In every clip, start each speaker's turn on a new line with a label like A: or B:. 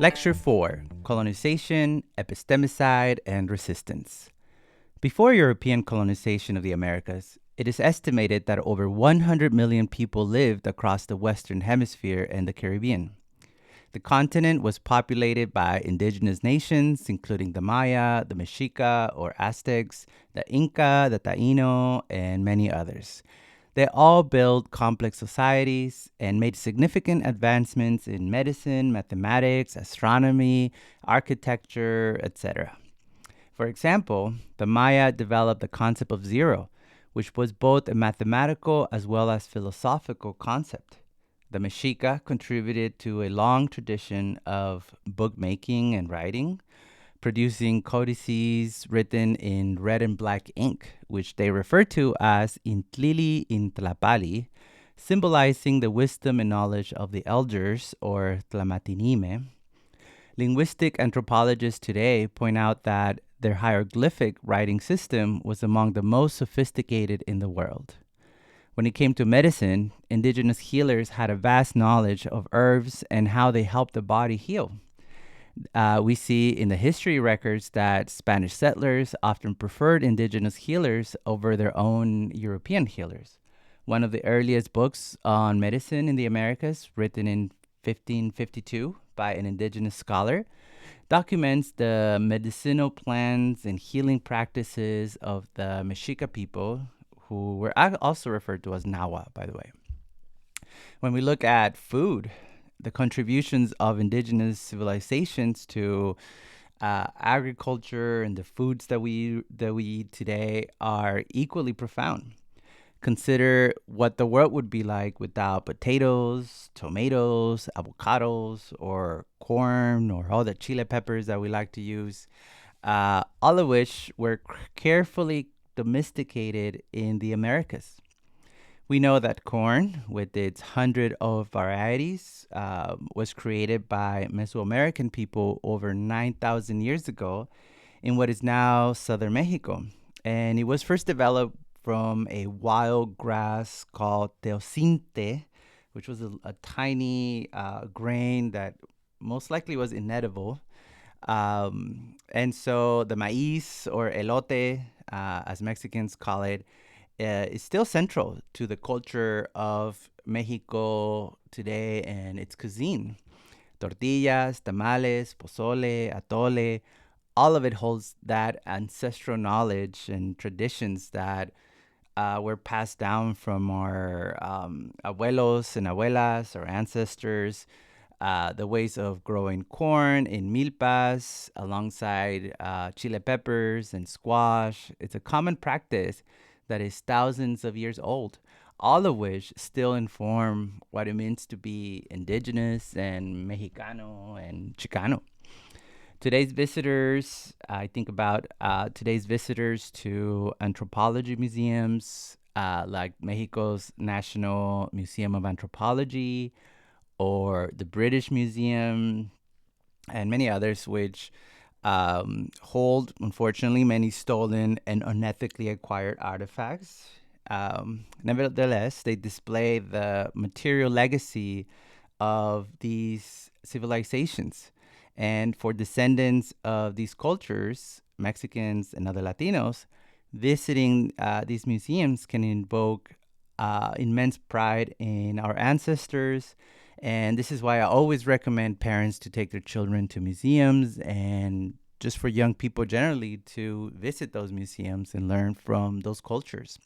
A: Lecture 4: Colonization, Epistemicide, and Resistance. Before European colonization of the Americas, it is estimated that over 100 million people lived across the Western Hemisphere and the Caribbean. The continent was populated by indigenous nations, including the Maya, the Mexica or Aztecs, the Inca, the Taino, and many others. They all built complex societies and made significant advancements in medicine, mathematics, astronomy, architecture, etc. For example, the Maya developed the concept of zero, which was both a mathematical as well as philosophical concept. The Mexica contributed to a long tradition of bookmaking and writing, producing codices written in red and black ink, which they refer to as Intlili Intlapali, symbolizing the wisdom and knowledge of the elders, or Tlamatinime. Linguistic anthropologists today point out that their hieroglyphic writing system was among the most sophisticated in the world. When it came to medicine, indigenous healers had a vast knowledge of herbs and how they help the body heal. We see in the history records that Spanish settlers often preferred indigenous healers over their own European healers. One of the earliest books on medicine in the Americas, written in 1552 by an indigenous scholar, documents the medicinal plants and healing practices of the Mexica people, who were also referred to as Nahua, by the way. When we look at food, the contributions of indigenous civilizations to agriculture and the foods that we eat today are equally profound. Consider what the world would be like without potatoes, tomatoes, avocados, or corn, or all the chile peppers that we like to use, all of which were carefully domesticated in the Americas. We know that corn, with its 100 of varieties, was created by Mesoamerican people over 9,000 years ago in what is now southern Mexico. And it was first developed from a wild grass called teocinte, which was a tiny grain that most likely was inedible. And so the maíz, or elote, as Mexicans call it, is still central to the culture of Mexico today and its cuisine. Tortillas, tamales, pozole, atole, all of it holds that ancestral knowledge and traditions that were passed down from our abuelos and abuelas, our ancestors. The ways of growing corn in milpas alongside chile peppers and squash. It's a common practice that is thousands of years old, all of which still inform what it means to be indigenous and Mexicano and Chicano. Today's visitors, I think about today's visitors to anthropology museums like Mexico's National Museum of Anthropology or the British Museum and many others, which hold, unfortunately, many stolen and unethically acquired artifacts. Nevertheless, they display the material legacy of these civilizations. And for descendants of these cultures, Mexicans and other Latinos, visiting these museums can invoke immense pride in our ancestors. And this is why I always recommend parents to take their children to museums, and just for young people generally to visit those museums and learn from those cultures.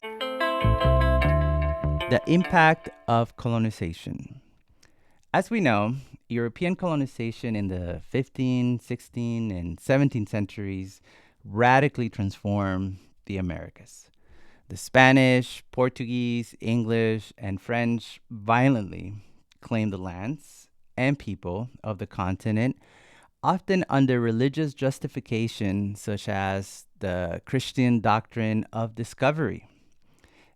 A: The impact of colonization. As we know, European colonization in the 15th, 16th, and 17th centuries radically transformed the Americas. The Spanish, Portuguese, English, and French violently claimed the lands and people of the continent, often under religious justification, such as the Christian doctrine of discovery.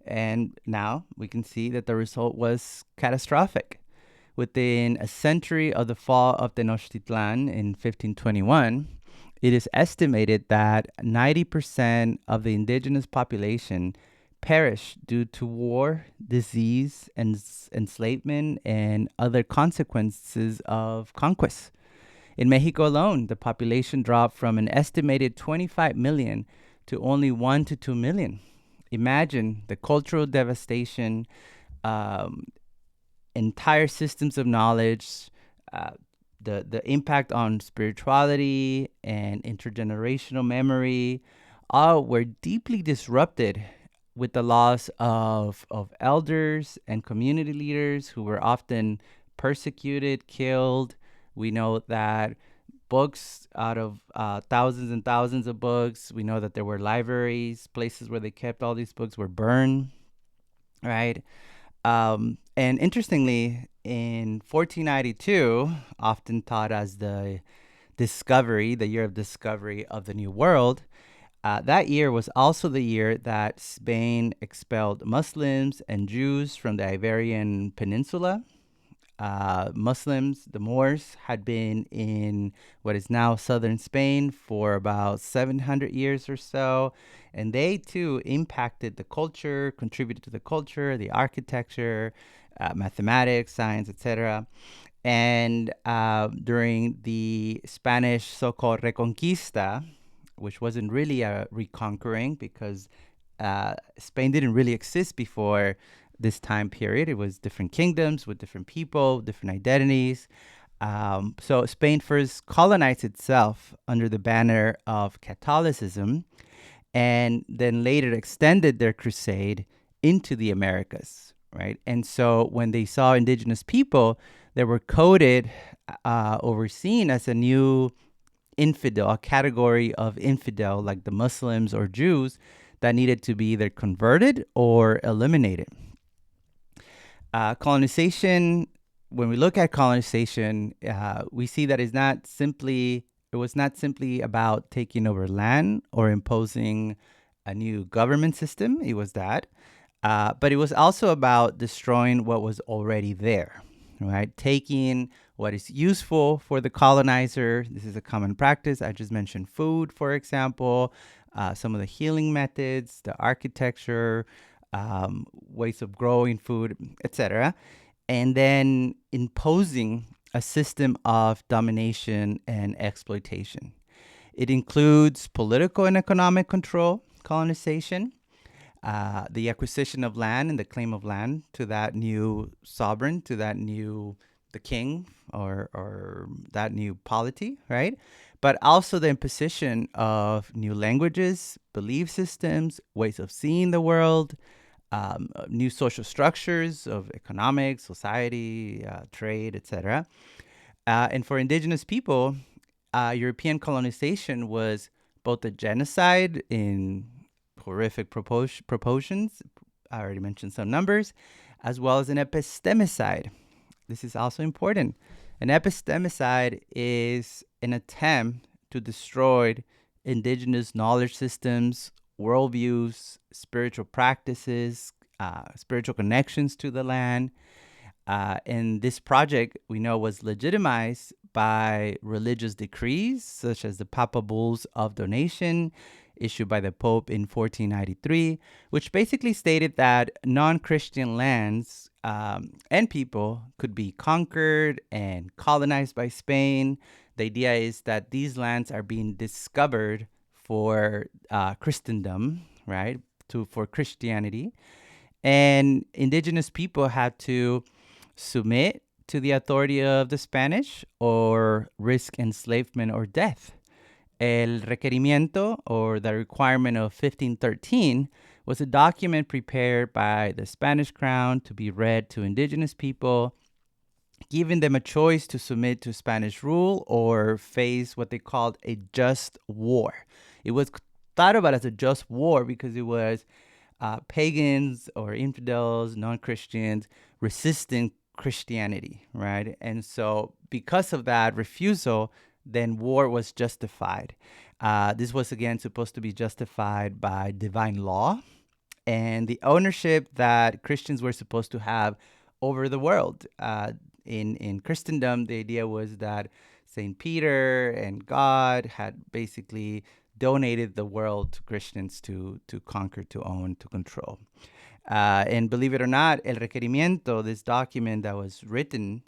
A: And now we can see that the result was catastrophic. Within a century of the fall of Tenochtitlan in 1521, it is estimated that 90% of the indigenous population perished due to war, disease, and enslavement, and other consequences of conquest. In Mexico alone, the population dropped from an estimated 25 million to only 1 to 2 million. Imagine the cultural devastation, um, entire systems of knowledge, uh, the impact on spirituality and intergenerational memory, all were deeply disrupted with the loss of elders and community leaders who were often persecuted, killed. We know that books out of thousands and thousands of books, we know that there were libraries, places where they kept all these books were burned, right? And interestingly, in 1492, often taught as the year of discovery of the New World, that year was also the year that Spain expelled Muslims and Jews from the Iberian Peninsula. Muslims, the Moors, had been in what is now southern Spain for about 700 years or so, and they too impacted the culture, contributed to the culture, the architecture, mathematics, science, etc. And during the Spanish so-called Reconquista, which wasn't really a reconquering because Spain didn't really exist before this time period. It was different kingdoms with different people, different identities. So Spain first colonized itself under the banner of Catholicism and then later extended their crusade into the Americas, right? And so when they saw indigenous people that were coded, overseen as a new infidel, a category of infidel like the Muslims or Jews that needed to be either converted or eliminated. Colonization, when we look at colonization, we see that it was not simply about taking over land or imposing a new government system. It was that. But it was also about destroying what was already there, right? Taking what is useful for the colonizer. This is a common practice. I just mentioned food, for example, some of the healing methods, the architecture, ways of growing food, etc. And then imposing a system of domination and exploitation. It includes political and economic control, colonization, the acquisition of land and the claim of land to that new sovereign, to that new, the king or that new polity, right? But also the imposition of new languages, belief systems, ways of seeing the world, new social structures of economics, society, trade, etc. And for indigenous people, European colonization was both a genocide in horrific proportions. I already mentioned some numbers, as well as an epistemicide. This is also important. An epistemicide is an attempt to destroy indigenous knowledge systems, worldviews, spiritual practices, spiritual connections to the land. And this project, we know, was legitimized by religious decrees, such as the Papal Bulls of Donation, issued by the Pope in 1493, which basically stated that non-Christian lands and people could be conquered and colonized by Spain. The idea is that these lands are being discovered for Christendom, right? For Christianity. And indigenous people had to submit to the authority of the Spanish or risk enslavement or death. El requerimiento, or the requirement of 1513, was a document prepared by the Spanish crown to be read to indigenous people, giving them a choice to submit to Spanish rule or face what they called a just war. It was thought about as a just war because it was pagans or infidels, non-Christians, resisting Christianity, right? And so because of that refusal, then war was justified. This was, again, supposed to be justified by divine law and the ownership that Christians were supposed to have over the world. In Christendom, the idea was that St. Peter and God had basically donated the world to Christians to conquer, to own, to control. And believe it or not, El Requerimiento, this document that was written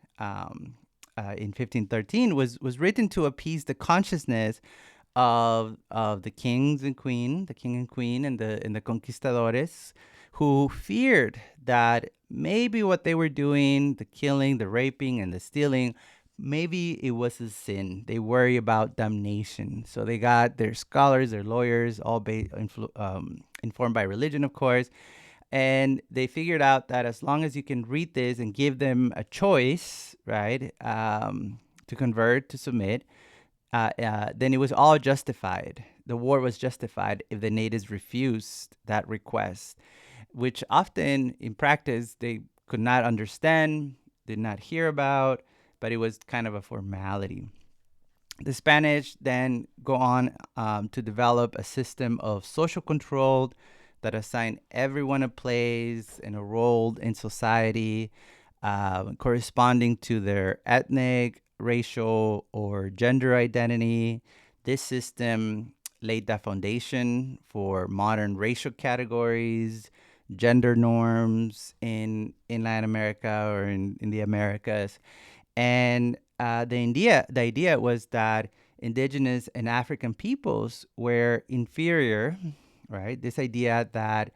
A: in 1513 was written to appease the consciousness of the kings and queen, the king and queen, and the conquistadores, who feared that maybe what they were doing, the killing, the raping, and the stealing, maybe it was a sin. They worry about damnation, so they got their scholars, their lawyers, all informed by religion, of course, and they figured out that as long as you can read this and give them a choice, right, to convert, to submit, then it was all justified. The war was justified if the natives refused that request, which often in practice they could not understand, did not hear about, but it was kind of a formality. The Spanish then go on to develop a system of social control that assigned everyone a place and a role in society, corresponding to their ethnic, racial, or gender identity. This system laid the foundation for modern racial categories, gender norms in Latin America or in the Americas. And the idea was that indigenous and African peoples were inferior, right? This idea that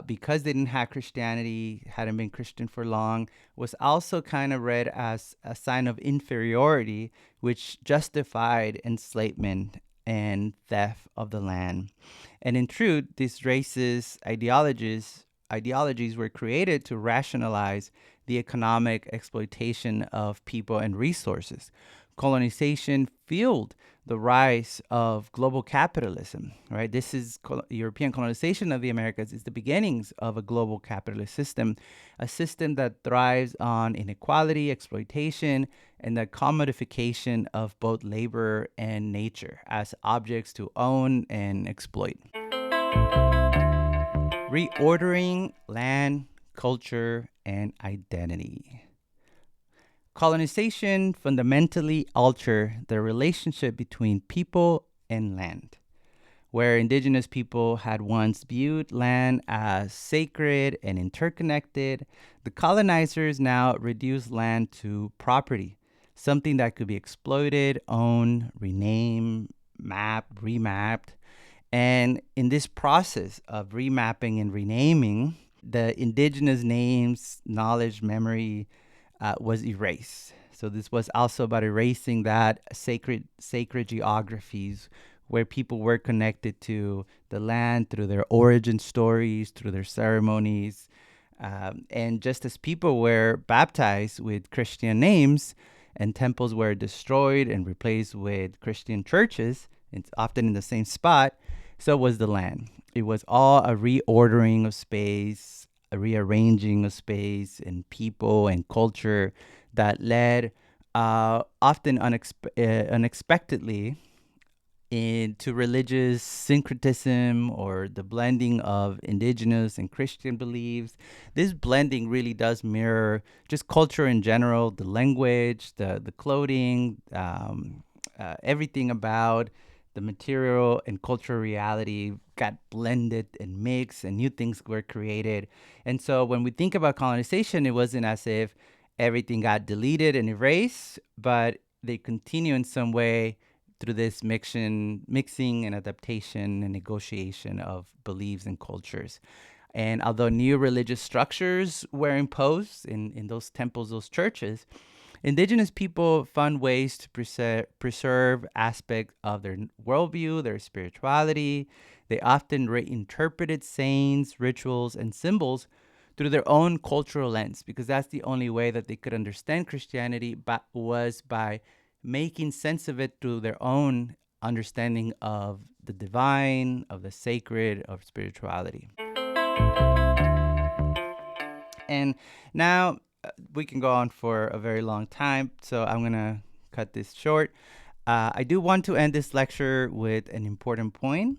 A: because they didn't have Christianity, hadn't been Christian for long, was also kind of read as a sign of inferiority, which justified enslavement and theft of the land. And in truth, these racist ideologies were created to rationalize the economic exploitation of people and resources. Colonization fueled the rise of global capitalism, right? This is European colonization of the Americas is the beginnings of a global capitalist system, a system that thrives on inequality, exploitation, and the commodification of both labor and nature as objects to own and exploit. Reordering land, culture, and identity. Colonization fundamentally altered the relationship between people and land. Where indigenous people had once viewed land as sacred and interconnected, the colonizers now reduced land to property, something that could be exploited, owned, renamed, mapped, remapped. And in this process of remapping and renaming, the indigenous names, knowledge, memory was erased. So this was also about erasing that sacred geographies where people were connected to the land through their origin stories, through their ceremonies. And just as people were baptized with Christian names and temples were destroyed and replaced with Christian churches, it's often in the same spot, so was the land. It was all a reordering of space, a rearranging of space and people and culture that led often unexpectedly into religious syncretism or the blending of indigenous and Christian beliefs. This blending really does mirror just culture in general, the language, the clothing, everything about the material and cultural reality got blended and mixed and new things were created. And so when we think about colonization, it wasn't as if everything got deleted and erased, but they continue in some way through this mixing and adaptation and negotiation of beliefs and cultures. And although new religious structures were imposed in those temples, those churches, indigenous people found ways to preserve aspects of their worldview, their spirituality. They often reinterpreted saints, rituals, and symbols through their own cultural lens, because that's the only way that they could understand Christianity, but was by making sense of it through their own understanding of the divine, of the sacred, of spirituality. And now we can go on for a very long time, so I'm going to cut this short. I do want to end this lecture with an important point.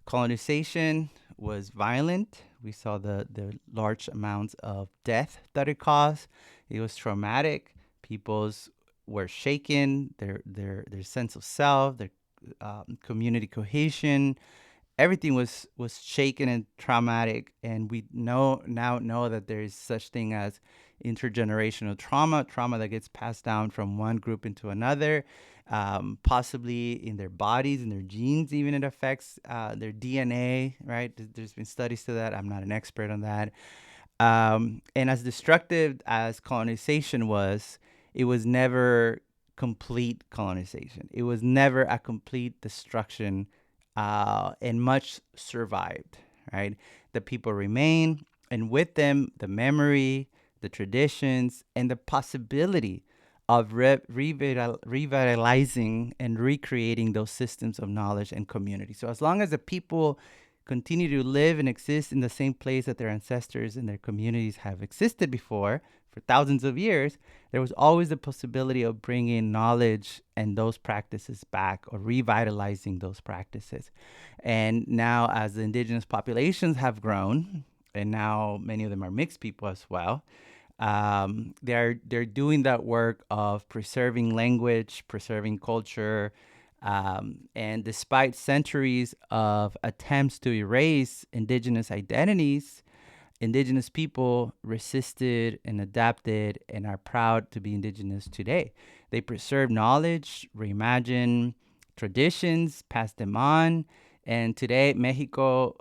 A: Colonization was violent. We saw the large amounts of death that it caused. It was traumatic. People's were shaken, their sense of self, their community cohesion, everything was shaken and traumatic, and we now know that there is such thing as intergenerational trauma that gets passed down from one group into another, possibly in their bodies, in their genes, even it affects their DNA, right? There's been studies to that. I'm not an expert on that. And as destructive as colonization was, it was never complete colonization. It was never a complete destruction, and much survived, right? The people remain, and with them, the memory, the traditions, and the possibility of revitalizing and recreating those systems of knowledge and community. So as long as the people continue to live and exist in the same place that their ancestors and their communities have existed before for thousands of years, there was always the possibility of bringing knowledge and those practices back, or revitalizing those practices. And now, as the indigenous populations have grown, and now many of them are mixed people as well, they're doing that work of preserving language, preserving culture, and despite centuries of attempts to erase indigenous identities, indigenous people resisted and adapted and are proud to be indigenous today. They preserve knowledge, reimagine traditions, pass them on. And today, Mexico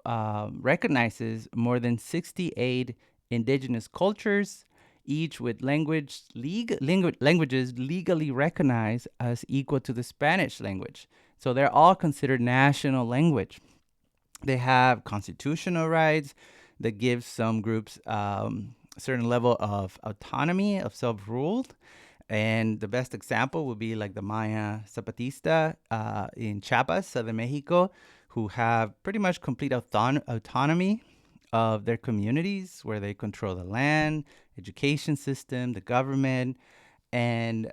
A: recognizes more than 68 indigenous cultures, each with languages legally recognized as equal to the Spanish language. So they're all considered national language. They have constitutional rights that give some groups a certain level of autonomy, of self-rule. And the best example would be like the Maya Zapatista in Chiapas, southern Mexico, who have pretty much complete autonomy of their communities, where they control the land, education system, the government. And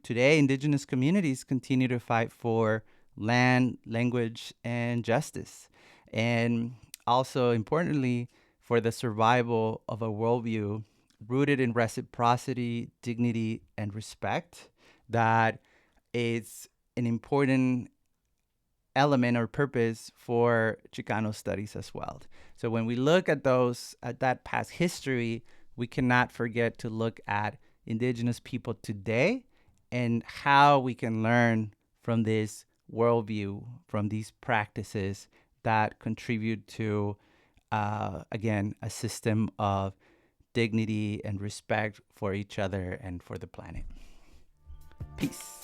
A: today, indigenous communities continue to fight for land, language, and justice. And also, importantly, for the survival of a worldview rooted in reciprocity, dignity, and respect, that is an important element or purpose for Chicano studies as well. So when we look at that past history, we cannot forget to look at indigenous people today and how we can learn from this worldview, from these practices that contribute to, again, a system of dignity and respect for each other and for the planet. Peace.